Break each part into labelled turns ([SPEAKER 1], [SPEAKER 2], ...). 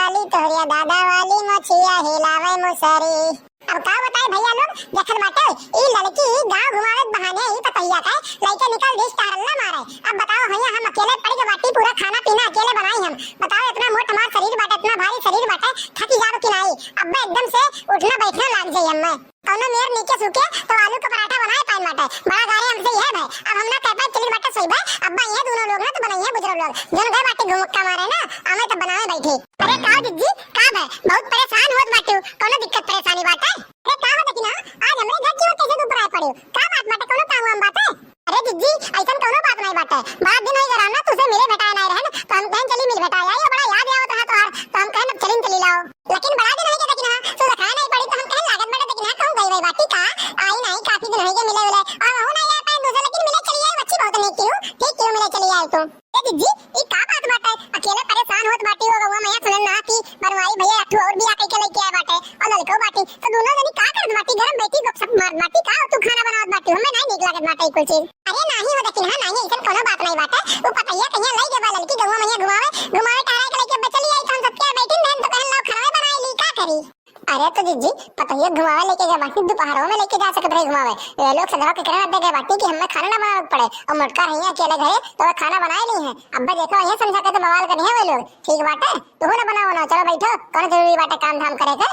[SPEAKER 1] वाली तोहरिया दादा वाली मोछिया हिलावे मुसरी। अब का बताए भैया लोग देखत बाटे ई लड़की गांव घुमावे बहाने ही पतैया का लइके निकल देश टहलना मारे। अब बताओ भैया हम अकेले पड़ के बाटी पूरा खाना पीना अकेले बनाई हम। बताओ इतना मोट हमार शरीर बाटे इतना भारी शरीर बाटे थकी जाब कि नहीं। अब एकदम से उठना बैठना लाग जाई हम में कौनो मेर नीचे सूखे तो आलू का पराठा बनाए पाइन बाटे बड़ा गारे हमसे यह भाई। अब हम ना कह पाए चली बाटे सही भाई अब्बा ये दोनों लोग ना तो बनाइए बुजुर्ग लोग जन गए बाटे घुमक्का मारे ना हमें तो बनाए बैठे। अरे का दीदी का भाई बहुत परेशान होत बाटे कौनो दिक्कत परेशानी बाटे। अरे का होत कि ना आज हमरे घर क्यों कैसे ऊपर आए पड़े का बात बाटे कौनो काम हम बाटे। अरे दीदी ऐसा कौनो बात नहीं बाटे बड़ा दिन होई गरा ना तुसे मेरे बेटा नहीं रहन तो हम कहीं चली मिल बेटा आई बड़ा याद आवत है तो हम कहीं चली चली लाओ लेकिन बड़ा दिन होई के देखना तो रखा नहीं पड़ी तो हम कहीं लागत बाटे देखना कहूं गई वही बाटी का आई नहीं काफी दिन होई के मिले मिले और हो ना यार पाए दूसरा लेकिन मिले चली आई अच्छी बहुत नहीं क्यों ठीक क्यों मिले चली आई तुम। ए दीदी ई का बात बाटे अकेले परेशान होत बाटी हो गवा मैं सुनन ना की बनवाई भैया अठू और भी आके लेके आए बाटे और लड़को बाटी तो दोनों जनी का करत बाटी गरम बैठी गपशप मार बाटी का तू खाना बनावत बाटी हमें नहीं नीक लागत बाटे कुछ चीज। अरे नहीं हो लेकिन हां नहीं ऐसा कोनो बात नहीं बाटे वो पतैया कहिया लई के बा लड़की गवा में घुमावे घुमावे टारा के लेके चली आई हम सब क्या बैठी मैं तो कहन लाओ खाना बनाई ली का करी। अरे तो दीदी पतैया घुमावे लेके गए बाटी दोपहरों में लेके जा सकत रहे घुमावे ये लोग सदवा के करे दे गए बाटी कि हमें खाना ना बनाना पड़े और मटका रही अकेले घरे तो खाना बनाए नहीं है। अब्बा देखो ये समझा के तो बवाल करनी है वो लोग ठीक बाटे तू ना बनाओ ना चलो बैठो कौन जरूरी बाटे काम धाम करे के।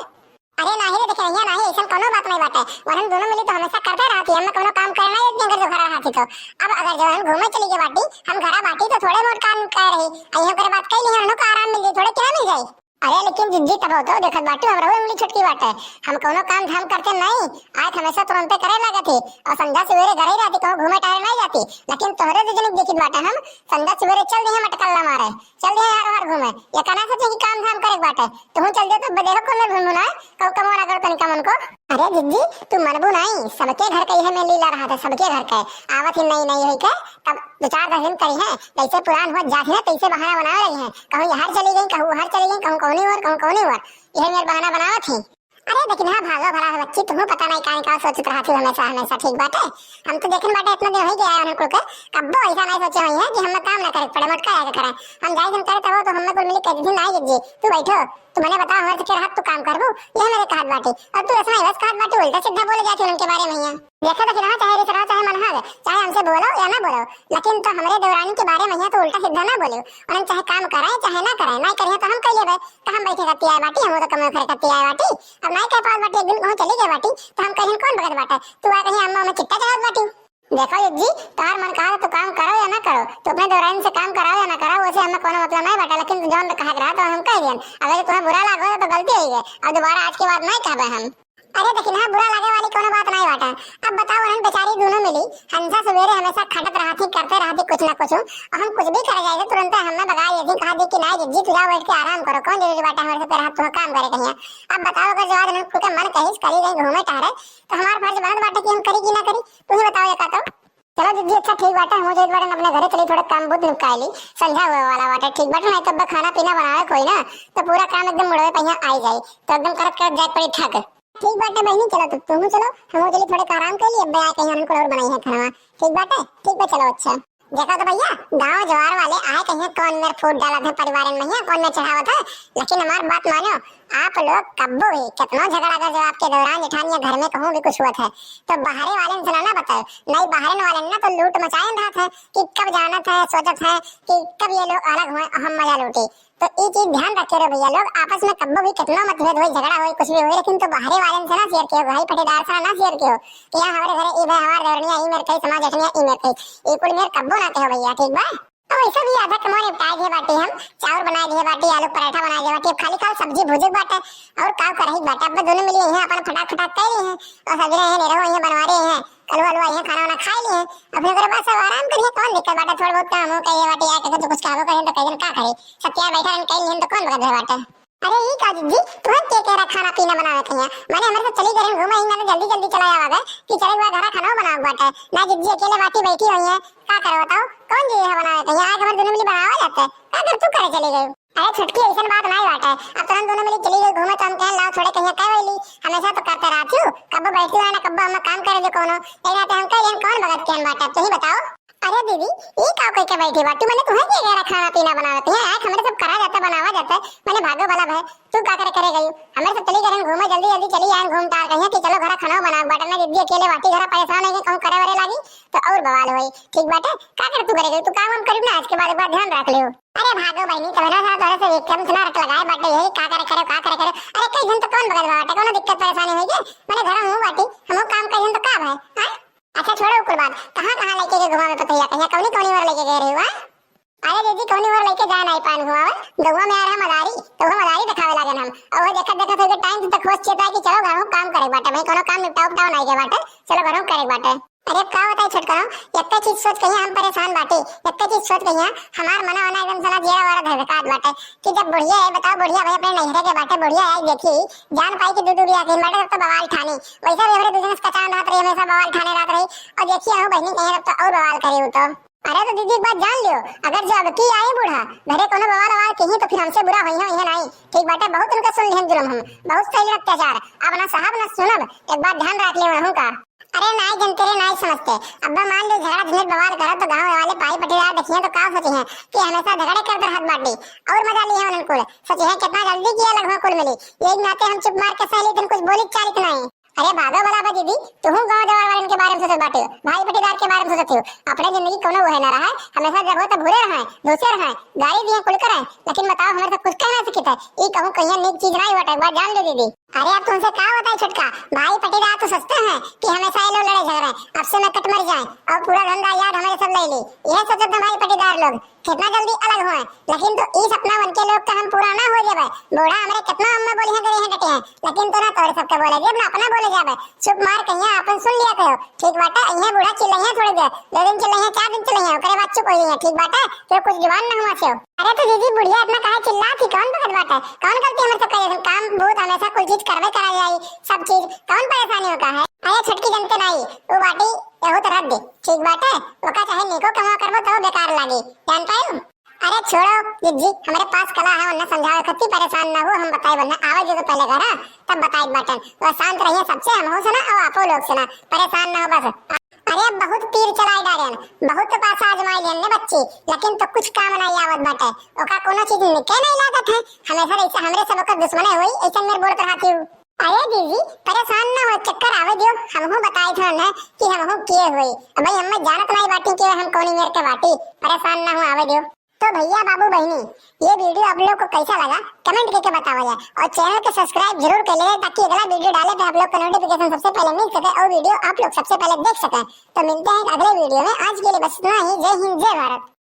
[SPEAKER 1] अरे नहीं रे देखे यहाँ नहीं ऐसा कोनो बात नहीं बाटे और हम दोनों मिली तो हमेशा करते रहती हम कोनो काम करना एक दिन घर घर रहती तो अब अगर जो हम घूमे चली गई बाटी हम घर बाटी तो थोड़े बहुत काम कर रही अइयो करे बात कई नहीं हम आराम मिल जाए थोड़े क्या मिल जाए। अरे लेकिन जिद्दी तब होतो देखत बाटी हमरा उंगली छुटकी बाटे हम कोनो काम धाम करते नहीं आज हमेशा तुरंत पे करे लगा थी और संध्या सवेरे घर ही रहती कहो घूमे टहले नहीं जाती लेकिन तोहरे से जनिक देखित बाटे हम संध्या सवेरे चल दी हम अटकल मारे चल दी हर हर घूमे ये कहना सोचे कि काम धाम करे बाटे तो हम चल दे तो देखो कौन घूमू ना कहो कमो ना करो तनिका मन को। अरे जिद्दी तू मनबू नहीं सबके घर के है मैं लीला रहा था सबके घर के आवत ही नहीं नहीं होई के तब दो चार दिन करी है तैसे पुरान हुआ जात है तैसे बहाना बना रही है कहूं यहां चली गई कहूं वहां चली गई कहूं कौनी हुआ यह मेरे बहाना बनावत थी। अरे लेकिन हां भागो भला बच्ची तुम्हें पता नहीं का सोचत रहती हमेशा हमेशा ठीक बात है हम तो देखन बाटे इतना दिन हो गया है उनको के कब्बो ऐसा नहीं सोचे हुई है कि हम काम ना करे पड़े मटका आके करे हम जाई हम करे तब तो हम कुल मिली कह दी नहीं जी तू बैठो तू मैंने बता हमारे के रात तू काम करबो ये मेरे कहत बाटी और तू ऐसा नहीं बस कहत बाटी उल्टा सीधा बोले जाती उनके बारे में है देखा तो फिर चाहे रिसरा चाहे मनहाग चाहे हमसे बोलो या ना बोलो लेकिन तो हमारे देवरानी के बारे में है तो उल्टा सीधा ना बोलो और हम चाहे काम कराए चाहे ना कराए नहीं करिए तो हम कह लेबे तो हम बैठे करती है बाटी हम तो कम कर करती है बाटी अब नहीं कह पास बाटी एक दिन कहां चली गई बाटी तो हम कहीं कौन बगत बाटा तू आ कहीं अम्मा में चिट्टा चढ़ात बाटी। देखो जी तार मन कहा तो काम करो या ना करो तो अपने दौरान से काम कराओ या ना कराओ वैसे हमें कोनो मतलब नहीं बाटा लेकिन जौन कहा रहा तो हम कह दियन अगर तुम्हें बुरा लागो तो गलती हुई है अब दोबारा आज के बाद नहीं कहबे हम। अरे लेकिन हां बुरा लगे वाली कोनो बात नहीं बाटा अब बताओ हम बेचारी दोनों मिली हंसा सवेरे हमेशा खटत रहती करते रहती कुछ ना कुछ और हम कुछ भी कर जाए तुरंत हमने बगा ये दिन कहा दी कि नहीं जी तू जाओ बैठ के आराम करो कौन जरूरी बाटा हमारे पे रात तो काम करे कहीं। अब बताओ अगर जो आज हम के मन कहिस करी गई घूमे टहरे तो हमारा फर्ज बनत बाटा कि हम करी कि ना करी तू ही बताओ ये का तो। चलो दीदी अच्छा ठीक बाटा हम जो बारे अपने घरे चली थोड़ा काम बहुत निपटा ली संध्या हुए वाला बाटा ठीक बाटा नहीं तब खाना पीना बनावे कोई ना तो पूरा काम एकदम मुड़वे पे यहाँ आई जाए तो एकदम करत करत जाए पड़ी ठक ठीक बाटा बहनी चलो तो तुम चलो हम चली थोड़े आराम कर लिए अब कहीं उनको और बनाई है खाना ठीक बाटा ठीक है चलो अच्छा देखा तो भैया गांव जवार वाले आए कहीं कौन मेरे फूट डाला था परिवार में है कौन ने चढ़ावा था लेकिन हमारी बात मानो आप लोग कब्बो ही कितना झगड़ा कर जो आपके दौरान जेठानिया घर में कहूं भी कुछ हुआ था तो बाहरी वाले ने सुना ना बताओ नहीं बाहर वाले ना तो लूट मचाए रहा था कि कब जाना था सोचा था कि कब ये लोग अलग हुए हम मजा लूटे तो ये चीज ध्यान रखे रहो भैया लोग आपस में कब्बो भी कितना मतभेद हुई झगड़ा हुई कुछ भी हुई लेकिन तो बाहरी वाले से ना शेयर कियो भाई पटेदार से ना शेयर कियो कि यहाँ हमारे घरे ई भाई हमारे दौरनिया ई मेरे कई समाज अठनिया ई मेरे कई एक मेरे कब्बो ना कहो भैया ठीक बा। तो ऐसा भी आधा कमो निपटाए दिए बाटी हम चावल बनाए दिए बाटी आलू पराठा बनाए दिए बाटी खाली खाली सब्जी भुजे बाटे और काव कर रही बाटे अब दोनों मिली यहां अपन फटाक फटाक कर रहे हैं और सज रहे हैं ने रहो यहां बनवा रहे हैं कलवा हलवा यहां खाना वाना खा लिए अपने घर बस आराम करिए कौन दिक्कत बाटे थोड़ा बहुत काम हो कहिए बाटी आके तो कुछ काम करें तो कहीं का करे सब क्या बैठा रहे कहीं तो कौन बगत बाटे। अरे ये का दीदी तुम के कह रहा खाना पीना बनावे कहिया मैंने हमारे साथ चली गई घूमे ही मैंने जल्दी जल्दी चला आवा गए कि चले हुआ घर खाना बनाओ बाटे ना दीदी अकेले बाटी बैठी हुई है का करे बताओ कौन जी है बनावे कहिया आज हमारे दोनों मिली बनावा जाते का कर तू करे चली गई। अरे छुटकी ऐसा बात नहीं बाटे अब तो हम दोनों मिली चली गई घूमे तो हम कह लाओ थोड़े कहिया कह वेली हमेशा तो करते रहती हूं कब बैठी है ना कब हम काम करे जो कोनो ए ना तो हम कह कौन बगत के बाटे तू ही बताओ। अरे दीदी ये का कोई के बैठी बात तू मैंने तुम्हें क्या कह रहा खाना पीना बनावत है आए हमरे सब करा जाता बनावा जाता मैंने भागो भला भाई तू का करे गई हमरे सब चली गए घूमे जल्दी जल्दी चली आए घूम टार कहिए कि चलो घर खाना बना बाटे ना दीदी अकेले बाटी घर परेशान है कि कहूं करे वरे लागी तो और बवाल होई ठीक बाटे का कर तू करे गई तू काम हम करी ना आज के बाद एक बार ध्यान रख लियो। अरे भागो बहनी तुम्हारा साथ तोरे से एकदम सुना रख लगाए बाटे यही का करे अरे कई दिन तो कौन बगल बाटे कोनो दिक्कत परेशानी होई के मैंने घर हूं बाटी हमो काम कई दिन तो का भाई हां अच्छा छोड़ो कुल बात कहां लेके गए घुमावे पतैया कहिया कौनी वर लेके गए रही हुआ। अरे दीदी कौनी वर लेके जा नहीं पान घुमावे गौवा में आ रहा मदारी तो वो मदारी दिखावे लागे हम और वो देखत तो टाइम तक खोज चेता कि चलो घर काम करे बाटे भाई कोनो काम निपटाओ नहीं के बाटे चलो घर करे बाटे। अरे का बताई छोटकरो एक चीज सोच कहिया हम परेशान बाटे एक चीज सोच कहिया हमार मना एकदम सना जेरा वाला धड़कात बाटे कि जब बुढ़िया है बताओ बुढ़िया भाई अपने नहरे के बाटे बुढ़िया है देखी जान पाई कि दूर आ गई बाटे तो बवाल ठानी वैसा भी हमरे दूसरे कचान रात रही हमेशा बवाल ठाने रात रही और देखिए हो बहनी कहीं तो और बवाल करे तो। अरे तो दीदी एक बात जान लियो अगर जो अब की आए बूढ़ा घरे कोनो बवाल कहीं तो फिर हमसे बुरा होई है नहीं ठीक बाटे बहुत उनका सुन लिहन जुलम हम बहुत सही अत्याचार अब ना साहब ना सुनब एक बात ध्यान रख लियो हूं का। अरे नाई जनते रे नाई समझते अब्बा मान लो झगड़ा झंझट बवाल करो तो गांव वाले पाई पटीदार देखिए तो का सोचे हैं कि हमेशा झगड़े करते हाथ बाटी और मजा लिए हैं उनको सोचे हैं कितना जल्दी किया लगभग कुल मिली यही नाते हम चुप मार के सहेली तुम कुछ बोली चालित नहीं। अरे भागो भला दीदी तुम गांव जवार वाले के बारे में सोचत बाटे भाई पटीदार के बारे में सोचत हो अपने जिंदगी कोनो है ना रहा हमेशा जब हो तो भूरे रहे दूसरे रहे गाड़ी दिए कुल करे लेकिन बताओ हमारे से कुछ कहना सीखता ई कहूं कहिया नेक चीज नहीं बटे बात जान लो दीदी। अरे अब तुमसे क्या बताए छुटका भाई पटीदार तो सस्ते हैं कि हमेशा ये लोग लड़े झगड़े अब से मैं कट मर जाए और पूरा धंधा याद हमारे सब ले ली यह सोचते भाई पटीदार लोग कितना जल्दी अलग हुए लेकिन तो इस अपना बन के लोग का हम पूरा ना हो जाए बूढ़ा हमारे कितना अम्मा बोली है करे हैं डटे हैं लेकिन तो ना तोरे सबके बोले जब ना अपना बोले जावे चुप मार कहिया अपन सुन लिया कहो ठीक बाटा इहे बूढ़ा चिल्लाइया थोड़ी देर 2 दिन चिल्लाइया 4 दिन चिल्लाइया करे बात चुप हो गई ठीक बाटा तो कुछ जवान ना हुआ से। अरे तो दीदी बुढ़िया इतना काहे चिल्ला थी कौन बगत बाटा कौन गलती हमसे करे काम बहुत हमेशा कोई चीज करवे करा जाई सब चीज कौन परेशानी होता है। अरे छटकी जनते नहीं वो बाटी एहो तरह दे ठीक बाटे ओका चाहे निको कमा करबो तो बेकार लागी जान पाए। अरे छोड़ो जिज्जी हमारे पास कला है उन्हें समझाओ कत्ती परेशान ना हो हम बताए बनना आवाज जो तो पहले घर तब बताए बटन वो शांत रहिए सबसे हम हो सुना और आपो लोग सुना परेशान ना हो बस। अरे बहुत तीर चलाई डालेन बहुत तो पास आजमाई लेने बच्ची लेकिन तो कुछ काम नहीं आवत बाटे ओका कोनो चीज निके नहीं लागत है हमेशा ऐसा हमरे सब का दुश्मने होई ऐसा मेरे बोलत रहती हूं। अरे दीदी परेशान ना हो चक्कर आवे दियो हमहु बताई था ना कि हमहु किए होई भाई हम जानत नहीं बाटी कि हम कोनी मेर के बाटी परेशान ना हो आवे दियो। तो भैया बाबू बहनी ये वीडियो आप लोग को कैसा लगा कमेंट करके बताओ और चैनल को सब्सक्राइब जरूर कर लेना ताकि अगला वीडियो डाले तो आप लोग को नोटिफिकेशन सबसे पहले मिल सके और वीडियो आप लोग सबसे पहले देख सकें। तो मिलते हैं अगले वीडियो में आज के लिए बस इतना ही। जय हिंद जय भारत।